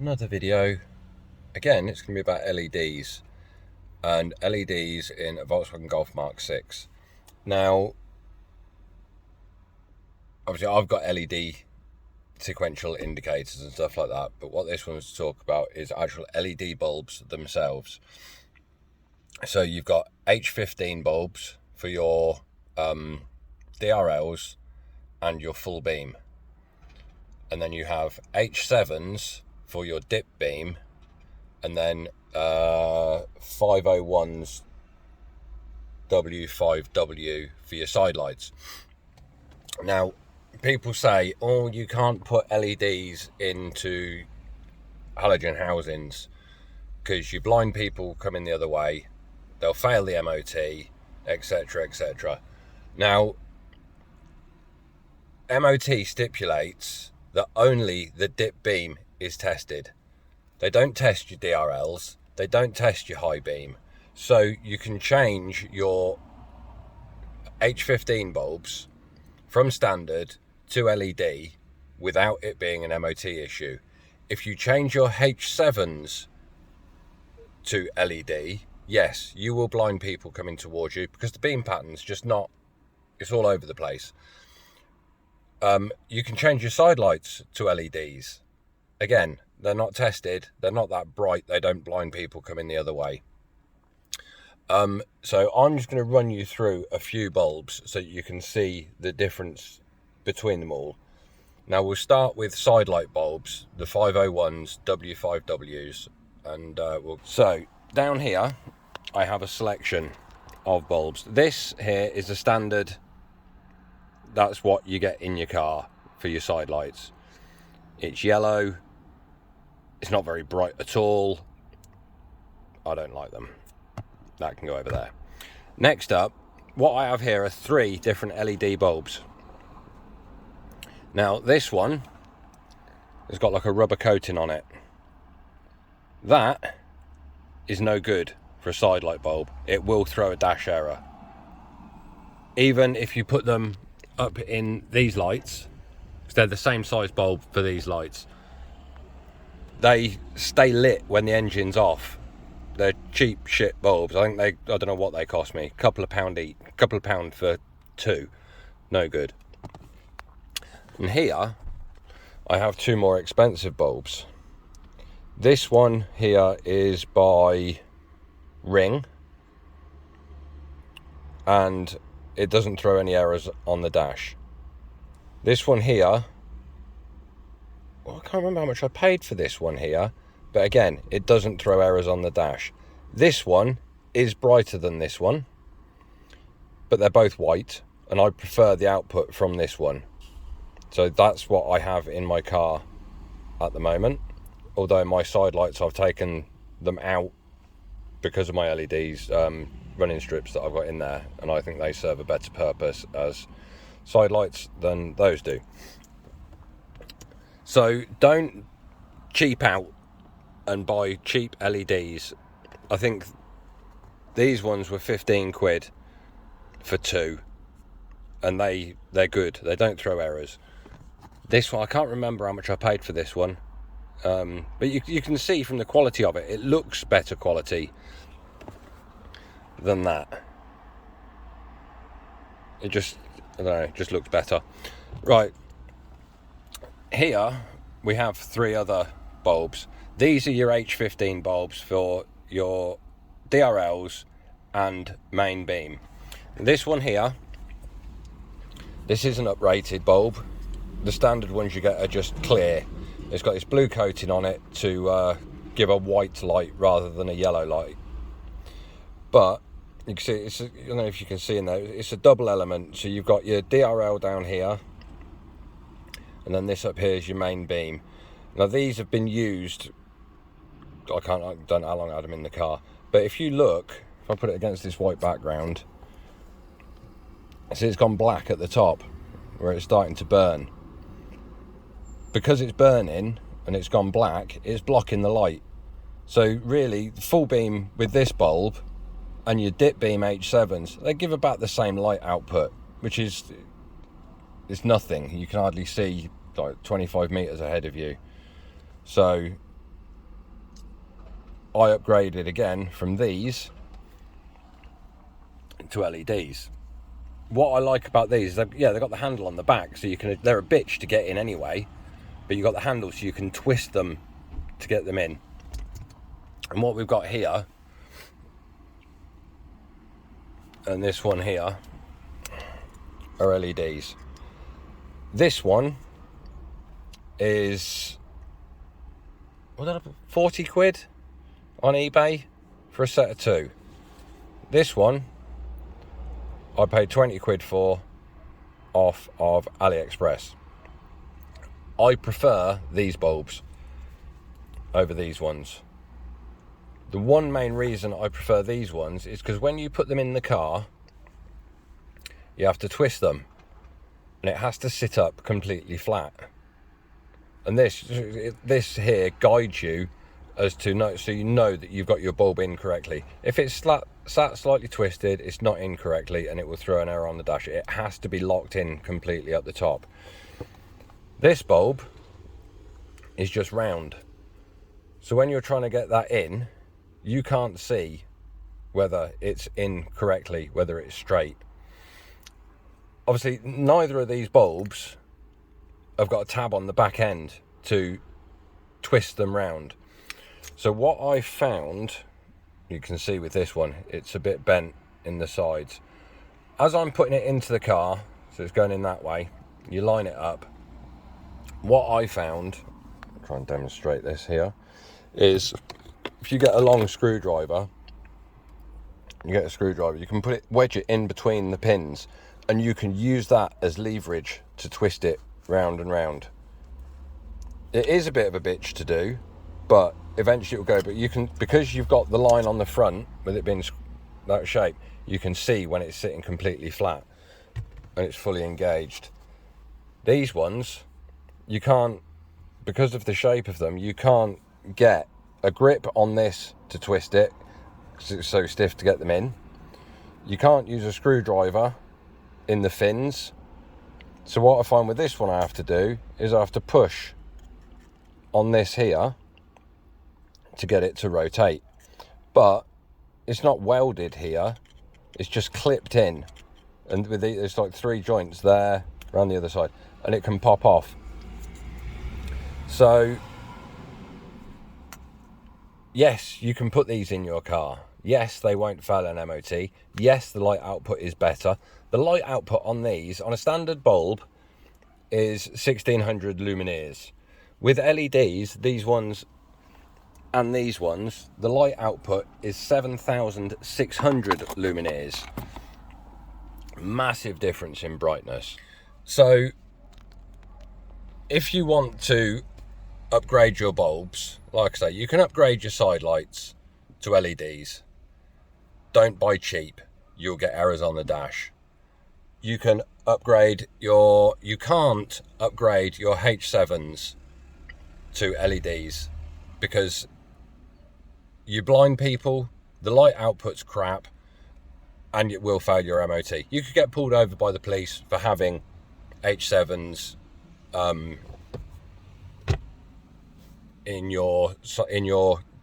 Another video. Again, it's going to be about LEDs and LEDs in a Volkswagen Golf MK6. Now, obviously I've got LED sequential indicators and stuff like that, but what this one's to talk about is actual LED bulbs themselves. So you've got H15 bulbs for your DRLs and your full beam, and then you have H7s for your dip beam, and then 501s W5W for your side lights. Now, people say, oh, you can't put LEDs into halogen housings because you blind people coming the other way, they'll fail the MOT, etc, etc. Now, MOT stipulates that only the dip beam is tested. They don't test your DRLs, they don't test your high beam. So you can change your H15 bulbs from standard to LED without it being an MOT issue. If you change your H7s to LED, yes, you will blind people coming towards you because the beam pattern's just not, it's all over the place. You can change your side lights to LEDs. Again, they're not tested, they're not that bright, they don't blind people coming the other way. So I'm just going to run you through a few bulbs so you can see the difference between them all. Now we'll start with side light bulbs, the 501s, W5Ws, and so down here I have a selection of bulbs. This here is a standard, that's what you get in your car for your side lights. It's yellow, it's not very bright at all, I don't like them. That can go over there. Next up, what I have here are 3 different LED bulbs. Now this one has got like a rubber coating on it. That is no good for a side light bulb. It will throw a dash error. Even if you put them up in these lights, because they're the same size bulb for these lights, they stay lit when the engine's off. They're cheap shit bulbs. I don't know what they cost me. A couple of pound each, couple of pound for 2. No good. And here I have 2 more expensive bulbs. This one here is by Ring, and it doesn't throw any errors on the dash. This one here, well, I can't remember how much I paid for this one here, but again, it doesn't throw errors on the dash. This one is brighter than this one, but they're both white, and I prefer the output from this one. So that's what I have in my car at the moment. Although my side lights, I've taken them out because of my LEDs, running strips that I've got in there, and I think they serve a better purpose as side lights than those do. So don't cheap out and buy cheap LEDs. I think these ones were 15 quid for 2, and they're good, they don't throw errors. This one, I can't remember how much I paid for this one, but you can see from the quality of it, it looks better quality than that. It just, I don't know, it just looks better. Right, here we have 3 other bulbs. These are your H15 bulbs for your DRLs and main beam. This one here, this is an uprated bulb. The standard ones you get are just clear. It's got this blue coating on it to give a white light rather than a yellow light. But you can see, I don't know if you can see in there, it's a double element. So you've got your DRL down here, and then this up here is your main beam. Now these have been used, I don't know how long I had them in the car, but if you look, if I put it against this white background, see it's gone black at the top where it's starting to burn. Because it's burning and it's gone black, it's blocking the light. So really, the full beam with this bulb and your dip beam H7s, they give about the same light output, which is nothing. You can hardly see like 25 meters ahead of you. So I upgraded again from these to LEDs. What I like about these is they've got the handle on the back, so they're a bitch to get in anyway, but you've got the handle so you can twist them to get them in. And what we've got here, and this one here, are LEDs. This one is 40 quid on eBay for a set of two. This one I paid 20 quid for off of AliExpress. I prefer these bulbs over these ones. The one main reason I prefer these ones is because when you put them in the car, you have to twist them and it has to sit up completely flat. And this here guides you as to know, so you know that you've got your bulb in correctly. If it's sat slightly twisted, it's not in correctly and it will throw an error on the dash. It has to be locked in completely at the top. This bulb is just round. So when you're trying to get that in, you can't see whether it's in correctly, whether it's straight. Obviously, neither of these bulbs have got a tab on the back end to twist them round. So what I found, you can see with this one, it's a bit bent in the sides. As I'm putting it into the car, so it's going in that way, you line it up. What I found, I'll try and demonstrate this here, is if you get a long screwdriver, you can wedge it in between the pins, and you can use that as leverage to twist it round and round. It is a bit of a bitch to do, but eventually it will go. But you can, because you've got the line on the front with it being that shape, you can see when it's sitting completely flat and it's fully engaged. These ones, you can't, because of the shape of them, you can't get a grip on this to twist it because it's so stiff to get them in. You can't use a screwdriver in the fins. So what I find with this one I have to do is I have to push on this here to get it to rotate. But it's not welded here, it's just clipped in, and with there's like 3 joints there around the other side, and it can pop off. So yes, you can put these in your car. Yes, they won't fail an MOT. Yes, the light output is better. The light output on these, on a standard bulb, is 1600 luminaires. With LEDs, these ones and these ones, the light output is 7600 luminaires. Massive difference in brightness. So if you want to upgrade your bulbs, like I say, you can upgrade your side lights to LEDs. Don't buy cheap, you'll get errors on the dash. You can't upgrade your H7s to LEDs because you blind people, the light output's crap, and it will fail your MOT. You could get pulled over by the police for having H7s in your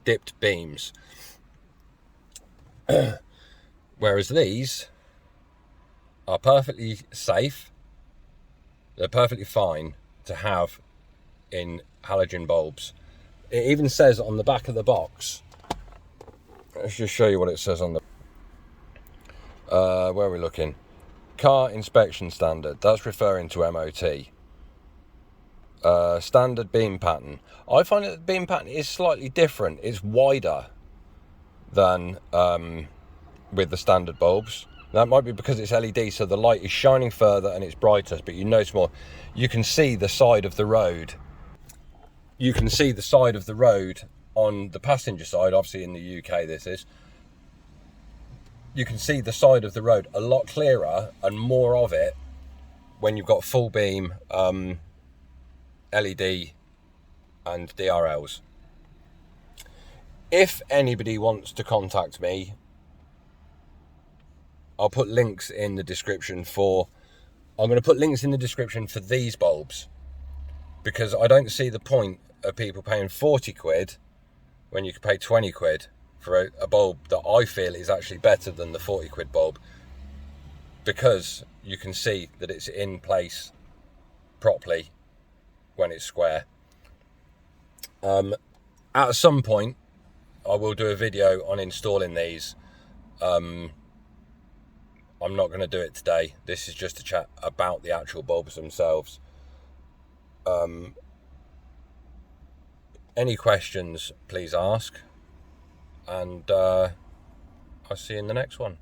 dipped beams. Whereas these are perfectly safe, they're perfectly fine to have in halogen bulbs. It even says on the back of the box, let's just show you what it says on the where are we looking? Car inspection standard, that's referring to MOT. Standard beam pattern. I find that the beam pattern is slightly different. It's wider than with the standard bulbs. That might be because it's LED, so the light is shining further and it's brighter, but you notice more. You can see the side of the road. You can see the side of the road on the passenger side, obviously in the UK this is. You can see the side of the road a lot clearer and more of it when you've got full beam LED and DRLs. If anybody wants to contact me, I'll put links in the description for, I'm going to put links in the description for these bulbs, because I don't see the point of people paying 40 quid when you can pay 20 quid for a bulb that I feel is actually better than the 40 quid bulb, because you can see that it's in place properly when it's square. At some point I will do a video on installing these. I'm not going to do it today. This is just a chat about the actual bulbs themselves. Any questions, please ask, and I'll see you in the next one.